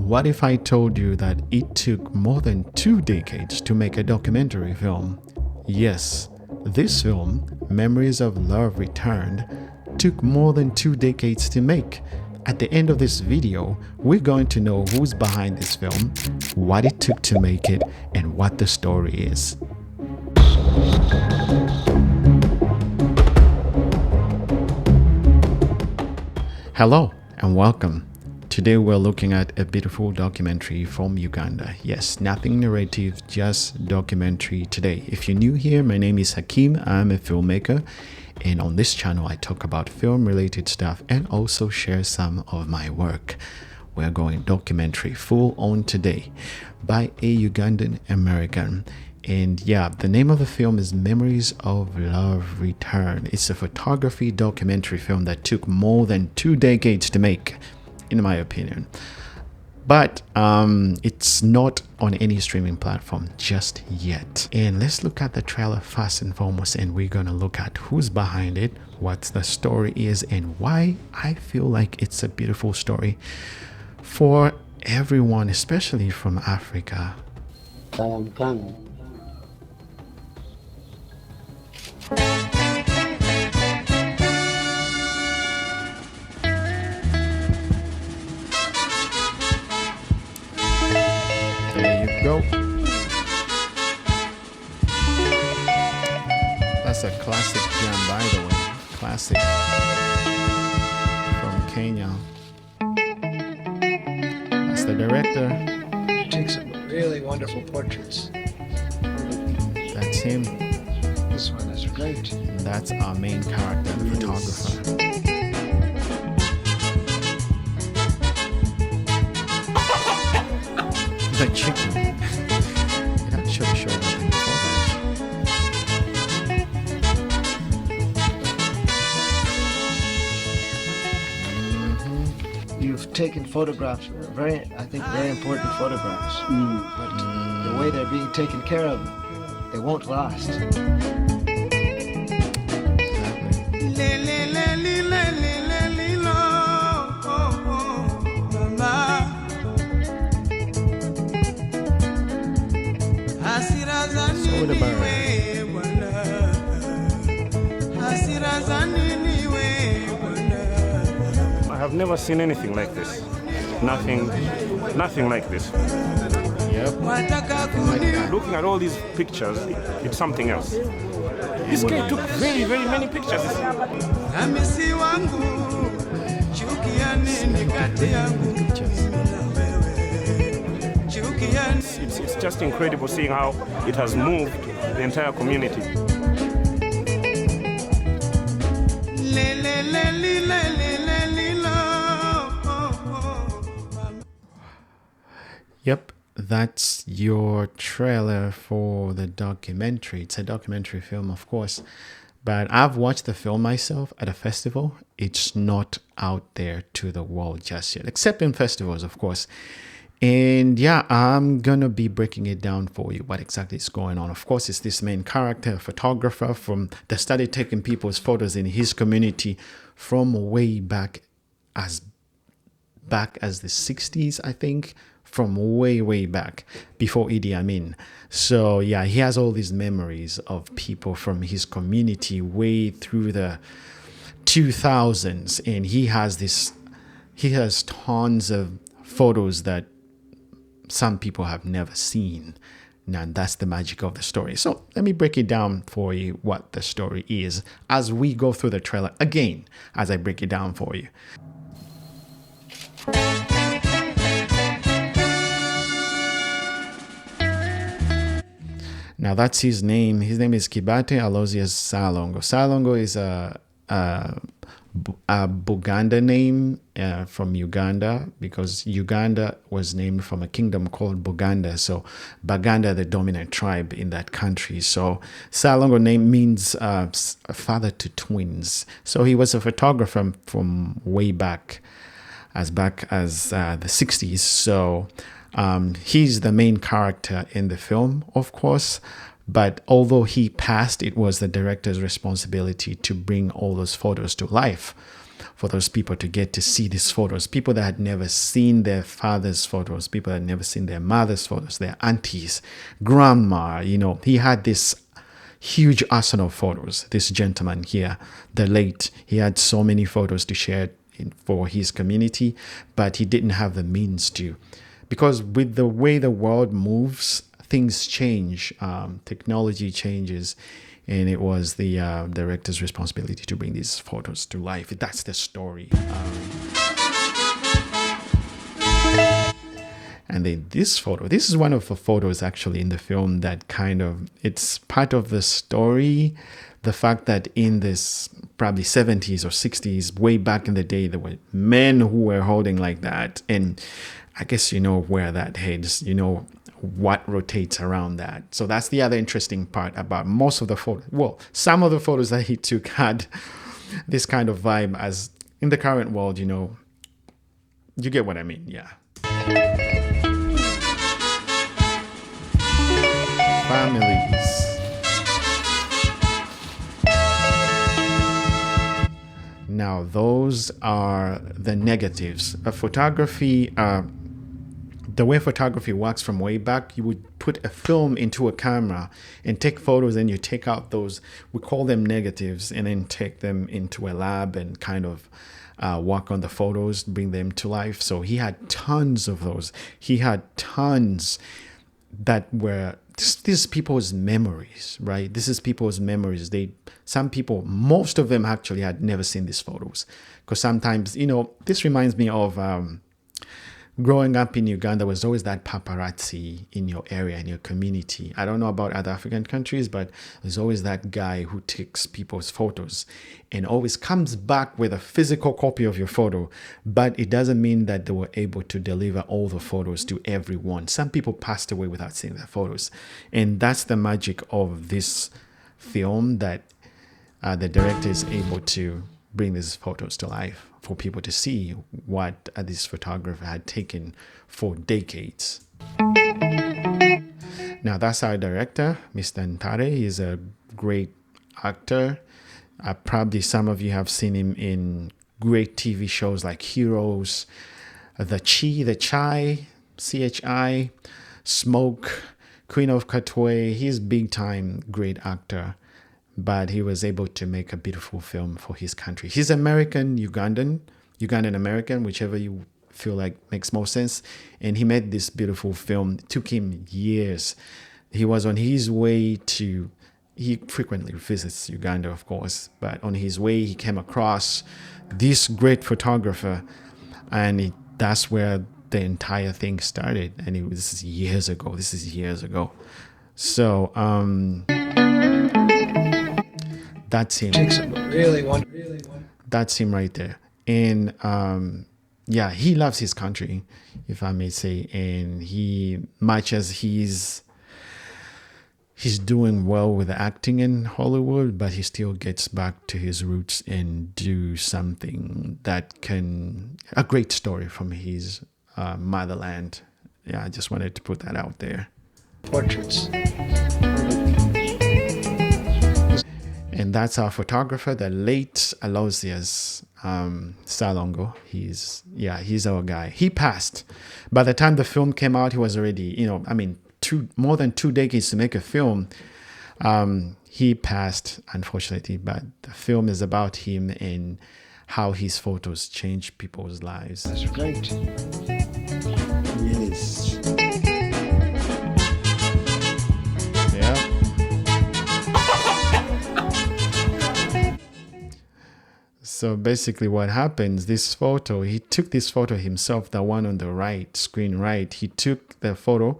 What if I told you that it took more than 2 decades to make a documentary film? Yes, this film, Memories of Love Returned, took more than 2 decades to make. At the end of this video, we're going to know who's behind this film, what it took to make it, and what the story is. Hello and welcome. Today we're looking at a beautiful documentary from Uganda. Yes, nothing narrative, just documentary today. If you're new here, my name is Hakeem. I'm a filmmaker, and on this channel I talk about film related stuff and also share some of my work. We're going documentary full on today by a Ugandan American. And yeah, the name of the film is Memories of Love Return. It's a photography documentary film that took more than 2 decades to make, in my opinion. But it's not on any streaming platform just yet. And let's look at the trailer first and foremost, and we're gonna look at who's behind it, what the story is, and why I feel like it's a beautiful story for everyone, especially from Africa. I am coming. There you go. That's a classic jam, by the way. Classic from Kenya. That's the director. He takes some really wonderful portraits. That's him. This one is great. That's our main character, the photographer. The chicken. It actually showed up in the photos. You've taken photographs, very important photographs. But the way they're being taken care of, they won't last. So the bird. I have never seen anything like this. Nothing like this. Yep. Like that. Looking at all these pictures, it's something else. This guy took very many pictures. It's just incredible seeing how it has moved the entire community. Yep, that's your trailer for the documentary. It's a documentary film, of course, but I've watched the film myself at a festival. It's not out there to the world just yet, except in festivals, of course. And yeah, I'm gonna be breaking it down for you, what exactly is going on. Of course, it's this main character, a photographer that started taking people's photos in his community from way back as the 60s, I think, from way back before Idi Amin. So yeah, he has all these memories of people from his community way through the 2000s, and he has tons of photos that some people have never seen. Now that's the magic of the story. So let me break it down for you what the story is as we go through the trailer again, as I break it down for you. Now that's his name. His name is Kibate Aloysius Salongo. Salongo is a Buganda name from Uganda, because Uganda was named from a kingdom called Buganda. So Baganda, the dominant tribe in that country. So Salongo name means father to twins. So he was a photographer from way back as the 60s. So he's the main character in the film, of course. But although he passed, it was the director's responsibility to bring all those photos to life. for those people to get to see these photos. People that had never seen their father's photos, people that had never seen their mother's photos, their aunties, grandma. He had this huge arsenal of photos. This gentleman here, the late, he had so many photos to share for his community, but he didn't have the means to, because with the way the world moves, things change, technology changes, and it was the director's responsibility to bring these photos to life. That's the story. And then this photo, this is one of the photos actually in the film that it's part of the story. The fact that in this probably 70s or 60s, way back in the day, there were men who were holding like that. And I guess you know where that heads, what rotates around that. So that's the other interesting part about most of the photos. Well, some of the photos that he took had this kind of vibe, as in the current world, you get what I mean, yeah. Families. Now, those are the negatives. Photography, the way photography works from way back, you would put a film into a camera and take photos, and you take out those, we call them negatives, and then take them into a lab and kind of work on the photos, bring them to life. So he had tons of those. He had tons that were, this is people's memories, right? This is people's memories. Some people, most of them actually had never seen these photos, because sometimes, this reminds me of growing up in Uganda. There was always that paparazzi in your area, in your community. I don't know about other African countries, but there's always that guy who takes people's photos and always comes back with a physical copy of your photo. But it doesn't mean that they were able to deliver all the photos to everyone. Some people passed away without seeing their photos. And that's the magic of this film, that the director is able to bring these photos to life for people to see what this photographer had taken for decades. Now, that's our director, Mr. Ntare. He's a great actor. Probably some of you have seen him in great TV shows like Heroes, The Chai, CHI, Smoke, Queen of Katwe. He's big time great actor, but he was able to make a beautiful film for his country. He's American, Ugandan American, whichever you feel like makes more sense. And he made this beautiful film. It took him years. He was on his way to, he frequently visits Uganda, of course, but on his way, he came across this great photographer, and that's where the entire thing started. And this is years ago. So, that's him. That's him right there. And he loves his country, if I may say. And much as he's doing well with acting in Hollywood, but he still gets back to his roots and do something that a great story from his motherland. Yeah, I just wanted to put that out there. Portraits. And that's our photographer, the late Aloysius Salongo. He's our guy. He passed. By the time the film came out, he was already, more than 2 decades to make a film. He passed, unfortunately, but the film is about him and how his photos changed people's lives. That's great. Yes. Yeah. So basically what happens, he took this photo himself, the one on the right, screen right. He took the photo,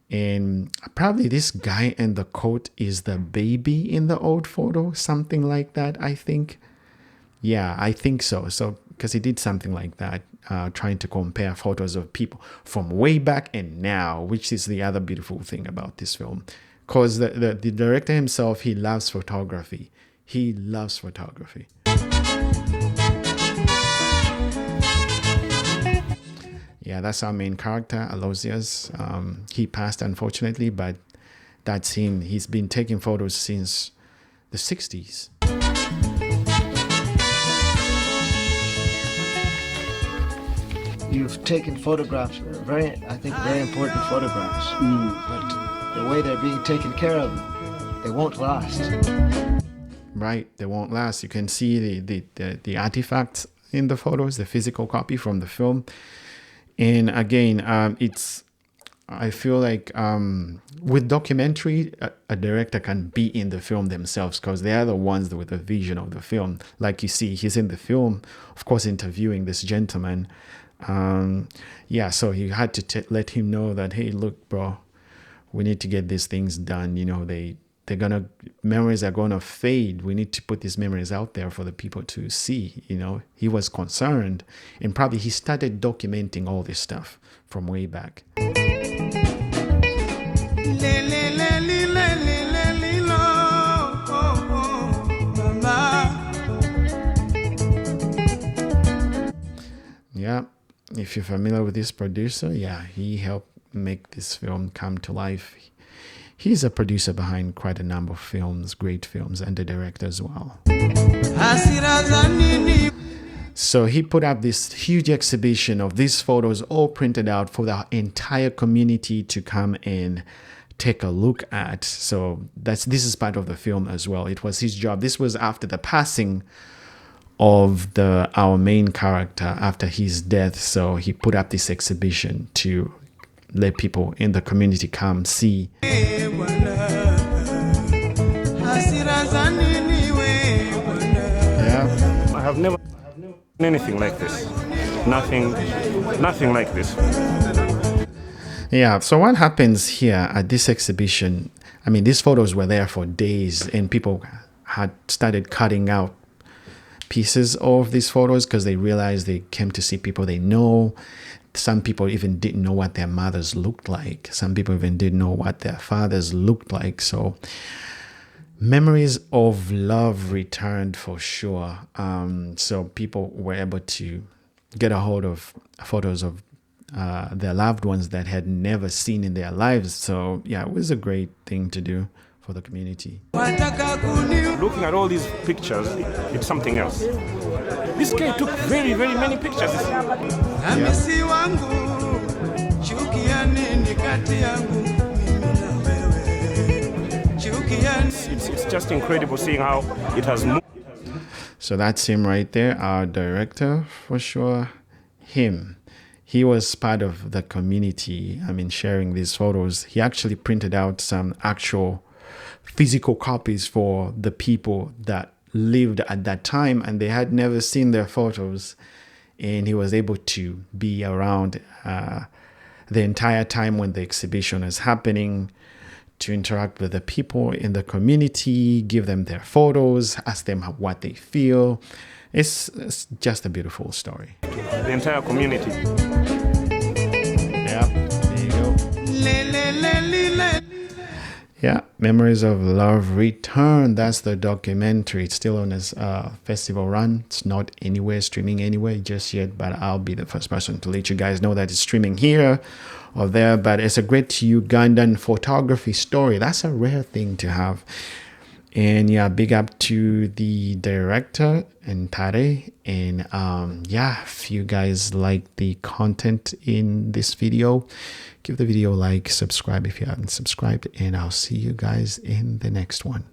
and probably this guy in the coat is the baby in the old photo, something like that, I think. Yeah, I think so. So, because he did something like that, trying to compare photos of people from way back and now, which is the other beautiful thing about this film. Because the director himself, he loves photography. Yeah, that's our main character, Aloysius. He passed, unfortunately, but that's him. He's been taking photos since the 60s. You've taken photographs, I think, very important photographs. But the way they're being taken care of, they won't last. Right, they won't last. You can see the artifacts in the photos, the physical copy from the film. And again, I feel like with documentary, a director can be in the film themselves because they are the ones with the vision of the film. Like you see, he's in the film, of course, interviewing this gentleman. Yeah, so you had to let him know that, hey, look, bro, we need to get these things done. You know, memories are gonna fade. We need to put these memories out there for the people to see. You know, he was concerned, and probably he started documenting all this stuff from way back. Yeah, if you're familiar with this producer, yeah, he helped make this film come to life. He's a producer behind quite a number of films, great films, and the director as well. So he put up this huge exhibition of these photos all printed out for the entire community to come and take a look at. So this is part of the film as well. It was his job. This was after the passing of our main character, after his death. So he put up this exhibition to let people in the community come see. Yeah. I have never seen anything like this. Nothing like this. Yeah, so what happens here at this exhibition, I mean, these photos were there for days and people had started cutting out pieces of these photos because they realized they came to see people they know. Some people even didn't know what their mothers looked like. Some people even didn't know what their fathers looked like. So memories of love returned for sure. So people were able to get a hold of photos of their loved ones that had never seen in their lives. So yeah, it was a great thing to do for the community. Looking at all these pictures, it's something else. This guy took very, very many pictures. It's just incredible seeing how it has moved. So that's him right there, our director for sure. He was part of the community. I mean, sharing these photos. He actually printed out some actual physical copies for the people that lived at that time and they had never seen their photos, and he was able to be around the entire time when the exhibition is happening, to interact with the people in the community, give them their photos, ask them what they feel. It's just a beautiful story. The entire community. Yeah, there you go. Yeah, Memories of Love Return. That's the documentary. It's still on its festival run. It's not anywhere, streaming anywhere just yet, but I'll be the first person to let you guys know that it's streaming here or there. But it's a great Ugandan photography story. That's a rare thing to have. And yeah, big up to the director, Ntare. And yeah, if you guys like the content in this video, give the video a like, subscribe if you haven't subscribed, and I'll see you guys in the next one.